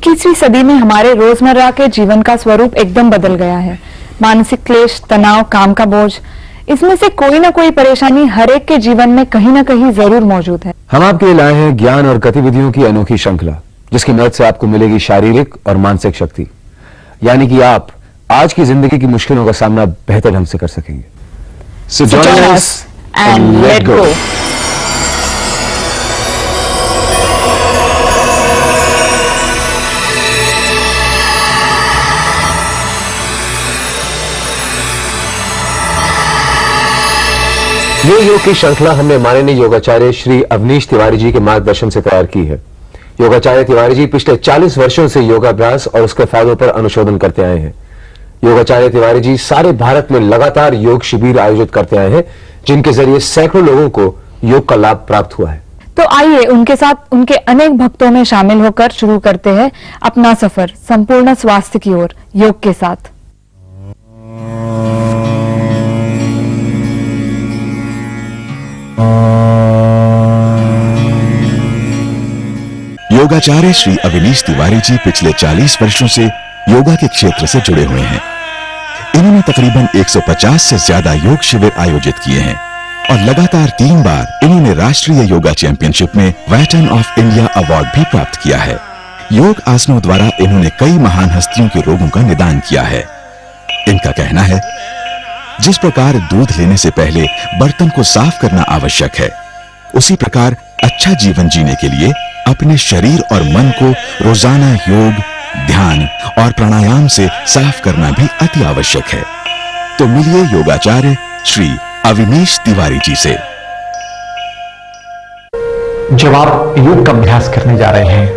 21वीं सदी में हमारे रोजमर्रा के जीवन का स्वरूप एकदम बदल गया है। मानसिक क्लेश, तनाव, काम का बोझ, इसमें से कोई ना कोई परेशानी हर एक के जीवन में कहीं ना कहीं जरूर मौजूद है। हम आपके लिए लाए हैं ज्ञान और गतिविधियों की अनोखी श्रृंखला, जिसकी मदद से आपको मिलेगी शारीरिक और मानसिक शक्ति, यानी कि आप आज की जिंदगी की मुश्किलों का सामना बेहतर ढंग से कर सकेंगे। So join us and let go. ये योग की श्रृंखला हमने माननीय योगाचार्य श्री अवनीश तिवारी जी के मार्गदर्शन से तैयार की है। योगाचार्य तिवारी जी पिछले 40 वर्षों से योगाभ्यास और उसके फायदों पर अनुशोधन करते आए हैं। योगाचार्य तिवारी जी सारे भारत में लगातार योग शिविर आयोजित करते आए हैं, जिनके जरिए सैकड़ों लोगों को योग का लाभ प्राप्त हुआ है। तो आइए उनके साथ उनके अनेक भक्तों में शामिल होकर शुरू करते हैं अपना सफर संपूर्ण स्वास्थ्य की ओर योग के साथ। योगाचार्य श्री अवनीश तिवारी जी पिछले 40 वर्षों से योगा के क्षेत्र से जुड़े हुए हैं। इन्होंने तकरीबन 150 से ज्यादा योग शिविर आयोजित किए हैं और लगातार 3 बार इन्होंने राष्ट्रीय योगा चैंपियनशिप में वेटरन ऑफ इंडिया अवार्ड भी प्राप्त किया है। योग आसनों द्वारा इन्होंने कई महान हस्तियों के रोगों का निदान किया है। इनका कहना है, जिस प्रकार दूध लेने से पहले बर्तन को साफ करना आवश्यक है, उसी प्रकार अच्छा जीवन जीने के लिए अपने शरीर और मन को रोजाना योग, ध्यान और प्राणायाम से साफ करना भी अति आवश्यक है। तो मिलिए योगाचार्य श्री अवनीश तिवारी जी से। जब आप योग का अभ्यास करने जा रहे हैं,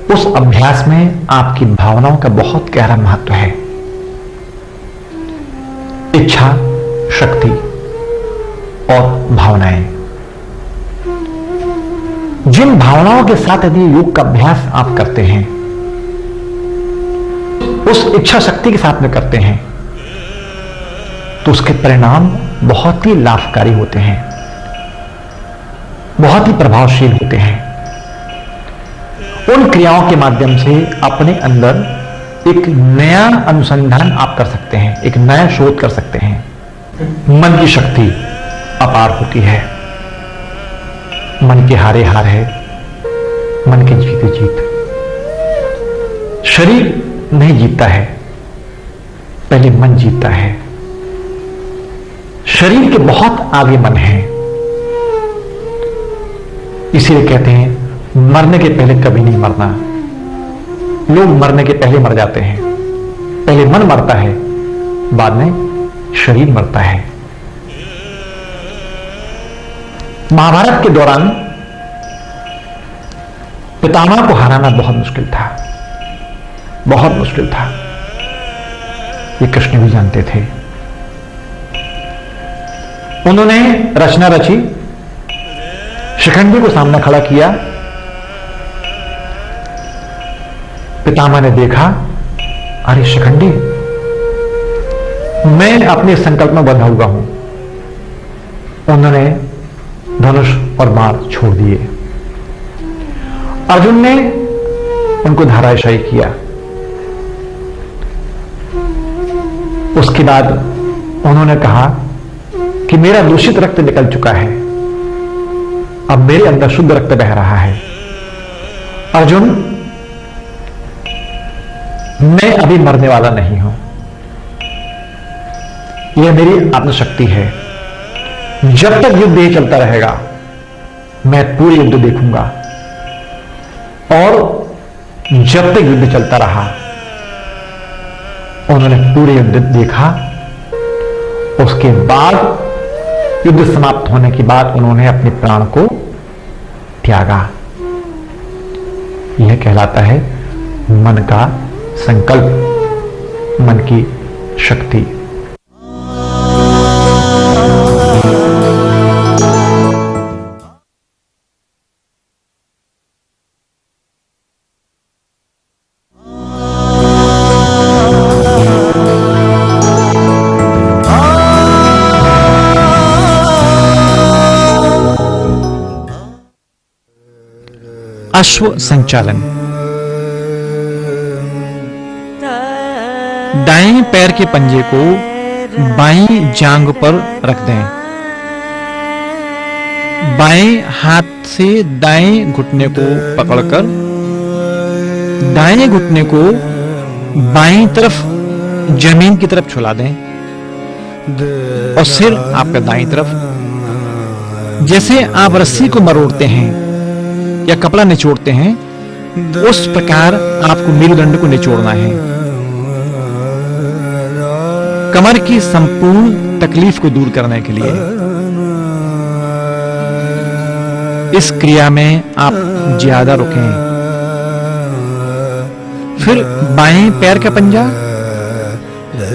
उस अभ्यास में आपकी भावनाओं का बहुत गहरा महत्व है। इच्छा, शक्ति और भावनाएं, जिन भावनाओं के साथ यदि योग का अभ्यास आप करते हैं, उस इच्छा शक्ति के साथ में करते हैं, तो उसके परिणाम बहुत ही लाभकारी होते हैं, बहुत ही प्रभावशील होते हैं। उन क्रियाओं के माध्यम से अपने अंदर एक नया अनुसंधान आप कर सकते हैं, एक नया शोध कर सकते हैं। मन की शक्ति अपार होती है। मन के हारे हार है, मन के जीते जीत। शरीर नहीं जीतता है, पहले मन जीतता है। शरीर के बहुत आगे मन है। इसीलिए कहते हैं मरने के पहले कभी नहीं मरना। लोग मरने के पहले मर जाते हैं। पहले मन मरता है, बाद में शरीर मरता है। महाभारत के दौरान पितामह को हराना बहुत मुश्किल था, बहुत मुश्किल था। ये कृष्ण भी जानते थे। उन्होंने रचना रची, शिखंडी को सामने खड़ा किया। पितामह ने देखा, अरे शिखंडी, मैं अपने संकल्प में बंधा हुआ हूं। उन्होंने धनुष और बाण छोड़ दिए। अर्जुन ने उनको धराशायी किया। उसके बाद उन्होंने कहा कि मेरा दूषित रक्त निकल चुका है, अब मेरे अंदर शुद्ध रक्त बह रहा है। अर्जुन, मैं अभी मरने वाला नहीं हूं। यह मेरी आत्मशक्ति है। जब तक युद्ध ये चलता रहेगा, मैं पूरे युद्ध देखूंगा। और जब तक युद्ध चलता रहा, उन्होंने पूरे युद्ध देखा। उसके बाद युद्ध समाप्त होने के बाद उन्होंने अपने प्राण को त्यागा। यह कहलाता है मन का संकल्प, मन की शक्ति। अश्व संचालन दाएं पैर के पंजे को बाईं जांघ पर रख दें। बाएं हाथ से दाएं घुटने को पकड़कर दाएं घुटने को बाईं तरफ जमीन की तरफ छुला दें और सिर आपका दाईं तरफ। जैसे आप रस्सी को मरोड़ते हैं या कपड़ा निचोड़ते हैं, उस प्रकार आपको मेरुदंड को निचोड़ना है। कमर की संपूर्ण तकलीफ को दूर करने के लिए इस क्रिया में आप ज्यादा रुकें। फिर बाएं पैर का पंजा,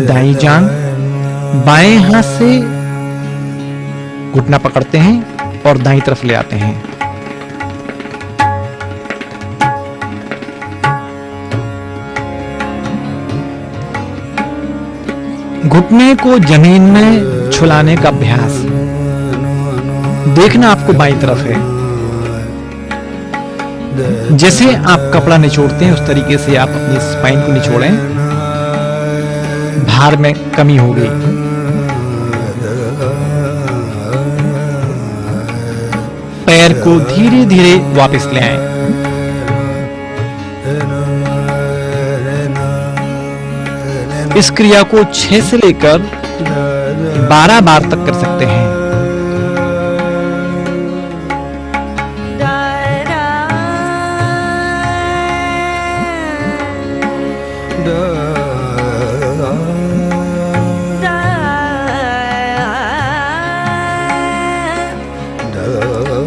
दाईं जांघ, बाएं हाथ से घुटना पकड़ते हैं और दाईं तरफ ले आते हैं। घुटने को जमीन में छुलाने का अभ्यास। देखना आपको बाईं तरफ है। जैसे आप कपड़ा निचोड़ते हैं उस तरीके से आप अपनी स्पाइन को निचोड़ें। भार में कमी होगी। पैर को धीरे धीरे वापस ले आएं। इस क्रिया को 6 से लेकर 12 बार तक कर सकते हैं।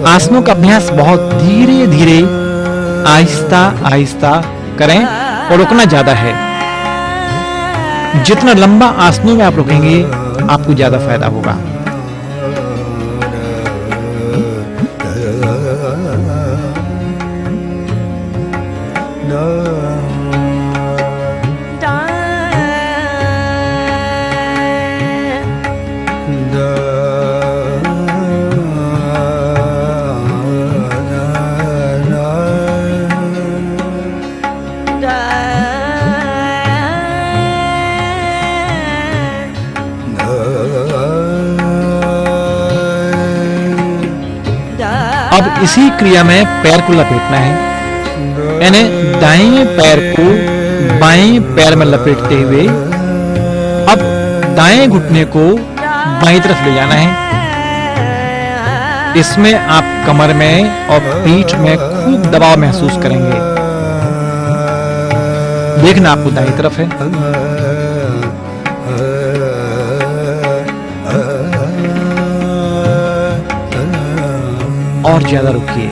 आसनों का अभ्यास बहुत धीरे धीरे आहिस्ता आहिस्ता करें और रुकना ज्यादा है। जितना लंबा आसनों में आप रुकेंगे आपको ज्यादा फायदा होगा। अब इसी क्रिया में पैर को लपेटना है। यानी दाएं पैर को बाएं पैर में लपेटते हुए अब दाएं घुटने को बाईं तरफ ले जाना है। इसमें आप कमर में और पीठ में खूब दबाव महसूस करेंगे। देखना आपको दाईं तरफ है। और ज्यादा रुकिए।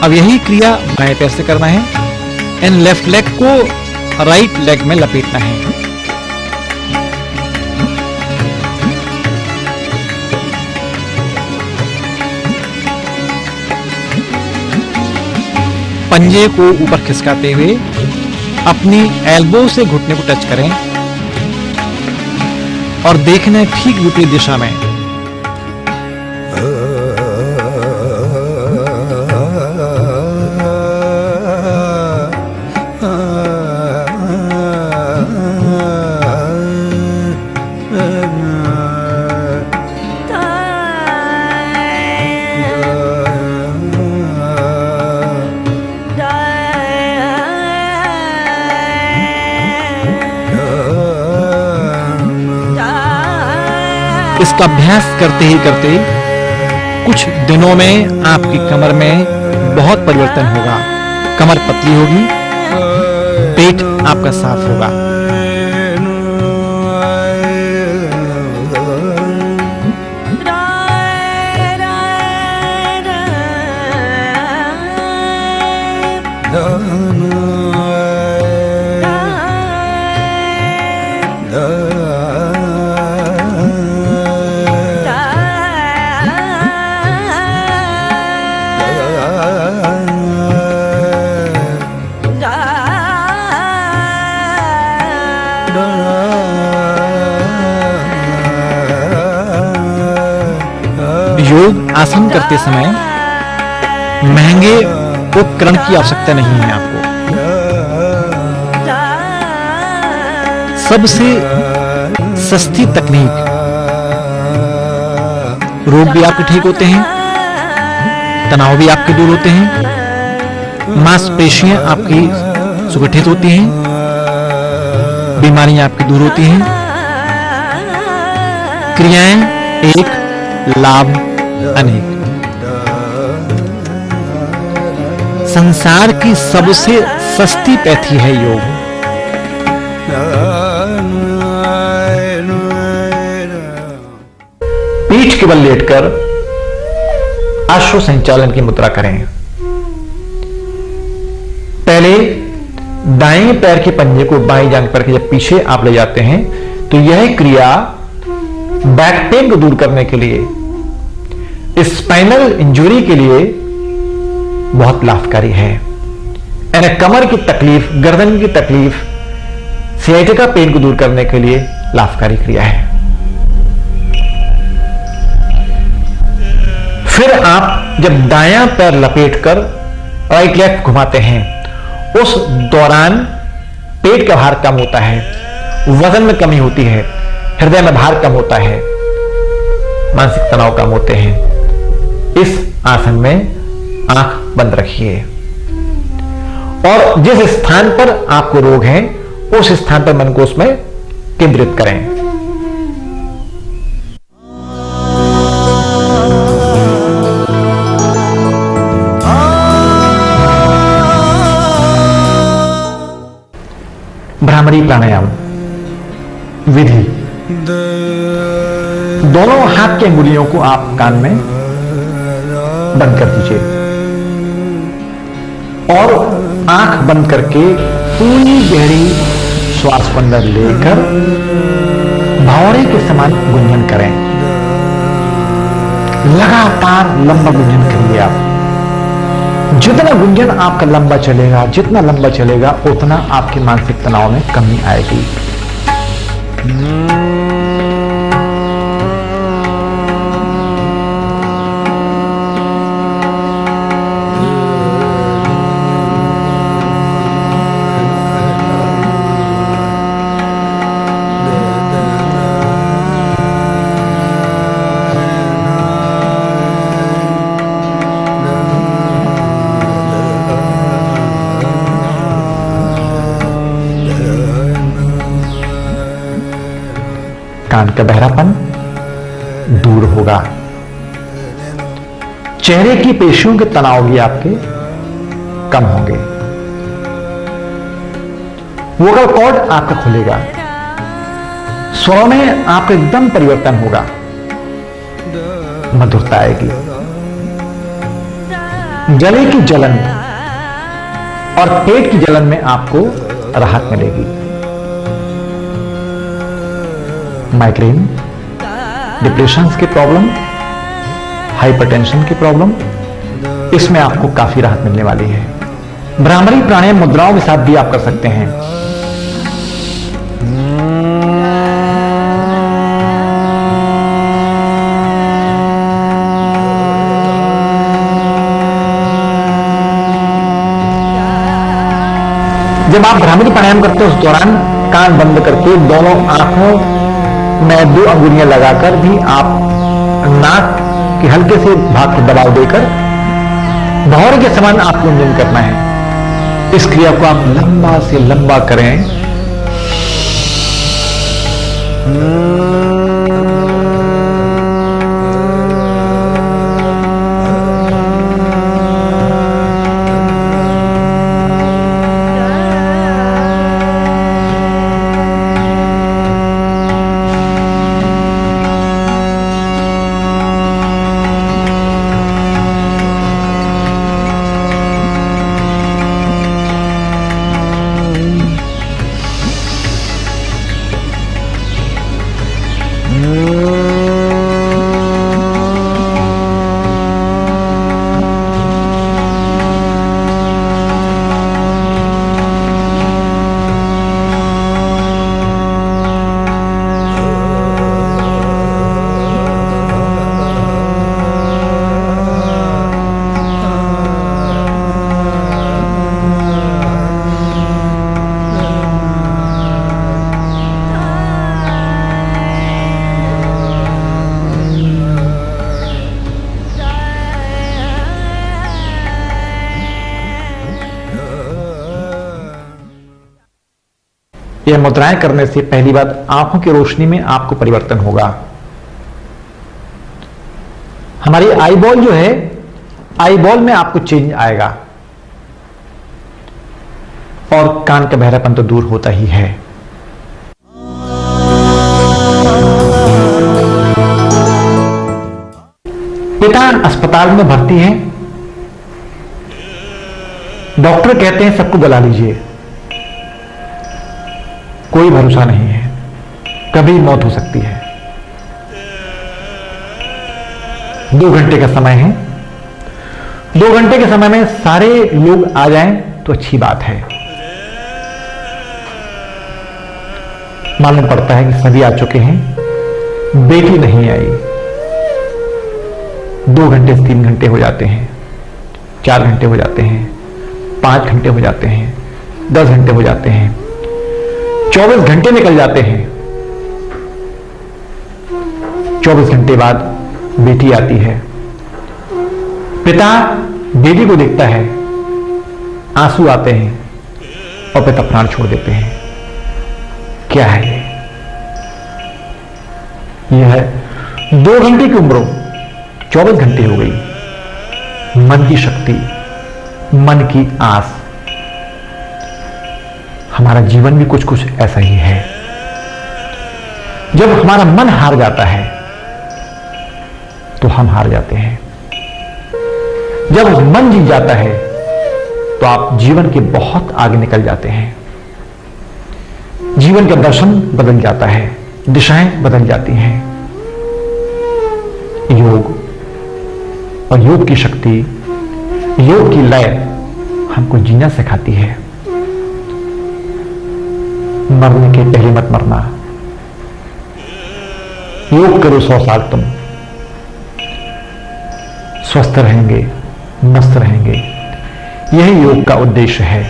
अब यही क्रिया बाएं पैर से करना है। इन लेफ्ट लेग को राइट लेग में लपेटना है। पंजे को ऊपर खिसकाते हुए अपनी एल्बो से घुटने को टच करें और देखना ठीक विपरीत दिशा में। इसका अभ्यास करते ही करते कुछ दिनों में आपकी कमर में बहुत परिवर्तन होगा। कमर पतली होगी, पेट आपका साफ होगा। योग आसन करते समय महंगे उपकरण की आवश्यकता नहीं है आपको। सबसे सस्ती तकनीक, रोग भी आपके ठीक होते हैं, तनाव भी आपके दूर होते हैं, मांसपेशियां आपकी सुगठित होती हैं, बीमारियां आपकी दूर होती हैं, क्रियाएं एक, लाभ अनेक। संसार की सबसे सस्ती पैथी है योग। पीठ के बल लेटकर आश्व संचालन की मुद्रा करें। पहले दाएं पैर के पंजे को बाएं जांघ पर के जब पीछे आप ले जाते हैं तो यह क्रिया बैक पेन को दूर करने के लिए, स्पाइनल इंजरी के लिए बहुत लाभकारी है। यानी कमर की तकलीफ, गर्दन की तकलीफ, सियाटिका पेन को दूर करने के लिए लाभकारी क्रिया है। फिर आप जब दायां पैर लपेटकर राइट लेग घुमाते हैं, उस दौरान पेट का भार कम होता है, वजन में कमी होती है, हृदय में भार कम होता है, मानसिक तनाव कम होते हैं। इस आसन में आंख बंद रखिए और जिस स्थान पर आपको रोग है उस स्थान पर मन को उसमें केंद्रित करें। भ्रामरी प्राणायाम विधि। दोनों हाथ की अंगुलियों को आप कान में बंद कर दीजिए और आंख बंद करके पूरी गहरी श्वास को अंदर लेकर भौरे के समान गुंजन करें। लगातार लंबा गुंजन करिए आप। जितना गुंजन आपका लंबा चलेगा, जितना लंबा चलेगा, उतना आपके मानसिक तनाव में कमी आएगी। कान का बहरापन दूर होगा। चेहरे की पेशियों के तनाव भी आपके कम होंगे। वोकल कॉर्ड आपका खुलेगा। स्वरों में आपका एकदम परिवर्तन होगा, मधुरता आएगी। गले की जलन और पेट की जलन में आपको राहत मिलेगी। माइग्रेन, डिप्रेशन की प्रॉब्लम, हाइपरटेंशन की प्रॉब्लम, इसमें आपको काफी राहत मिलने वाली है। भ्रामरी प्राणायाम मुद्राओं के साथ भी आप कर सकते हैं। जब आप भ्रामरी प्राणायाम करते हो उस दौरान कान बंद करके दोनों आंखों में 2 अंगुलियां लगाकर भी आप नाक के हल्के से भाग को दबाव देकर भौरे के समान आप गुंजन करना है। इस क्रिया को आप लंबा से लंबा करें। यह मुद्राएं करने से पहली बात, आंखों की रोशनी में आपको परिवर्तन होगा। हमारी आई बॉल जो है, आई बॉल में आपको चेंज आएगा, और कान का बहरापन तो दूर होता ही है। पिता अस्पताल में भर्ती हैं। डॉक्टर कहते हैं सबको बुला लीजिए, कोई भरोसा नहीं है, कभी मौत हो सकती है। 2 घंटे का समय है, 2 घंटे के समय में सारे लोग आ जाएं तो अच्छी बात है। मालूम पड़ता है कि सभी आ चुके हैं, बेटी नहीं आई। 2 घंटे से 3 घंटे हो जाते हैं, 4 घंटे हो जाते हैं, 5 घंटे हो जाते हैं, 10 घंटे हो जाते हैं, 24 घंटे निकल जाते हैं। 24 घंटे बाद बेटी आती है। पिता बेटी को देखता है, आंसू आते हैं और पिता प्राण छोड़ देते हैं। क्या है यह है 2 घंटे की उम्र 24 घंटे हो गई। मन की शक्ति, मन की आस, हमारा जीवन भी कुछ कुछ ऐसा ही है। जब हमारा मन हार जाता है तो हम हार जाते हैं। जब मन जीत जाता है तो आप जीवन के बहुत आगे निकल जाते हैं। जीवन का दर्शन बदल जाता है, दिशाएं बदल जाती हैं। योग और योग की शक्ति, योग की लय हमको जीना सिखाती है। मरने के पहले मत मरना। योग करो 100 साल, तुम स्वस्थ रहेंगे, मस्त रहेंगे। यही योग का उद्देश्य है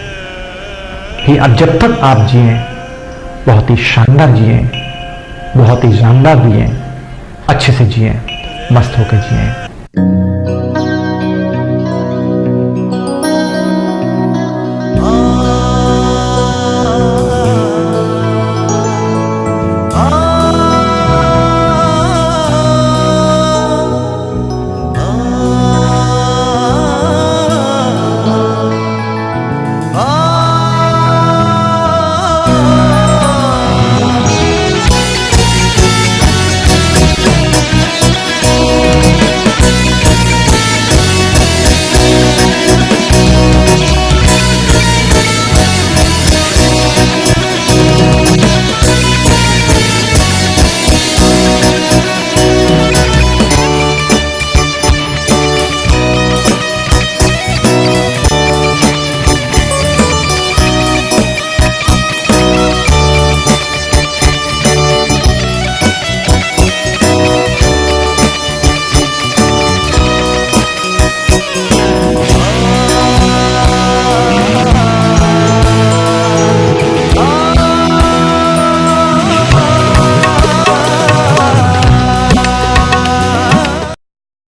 कि अब जब तक आप जिएं, बहुत ही शानदार जिएं, बहुत ही जानदार जिएं, अच्छे से जिएं, मस्त होकर जिएं।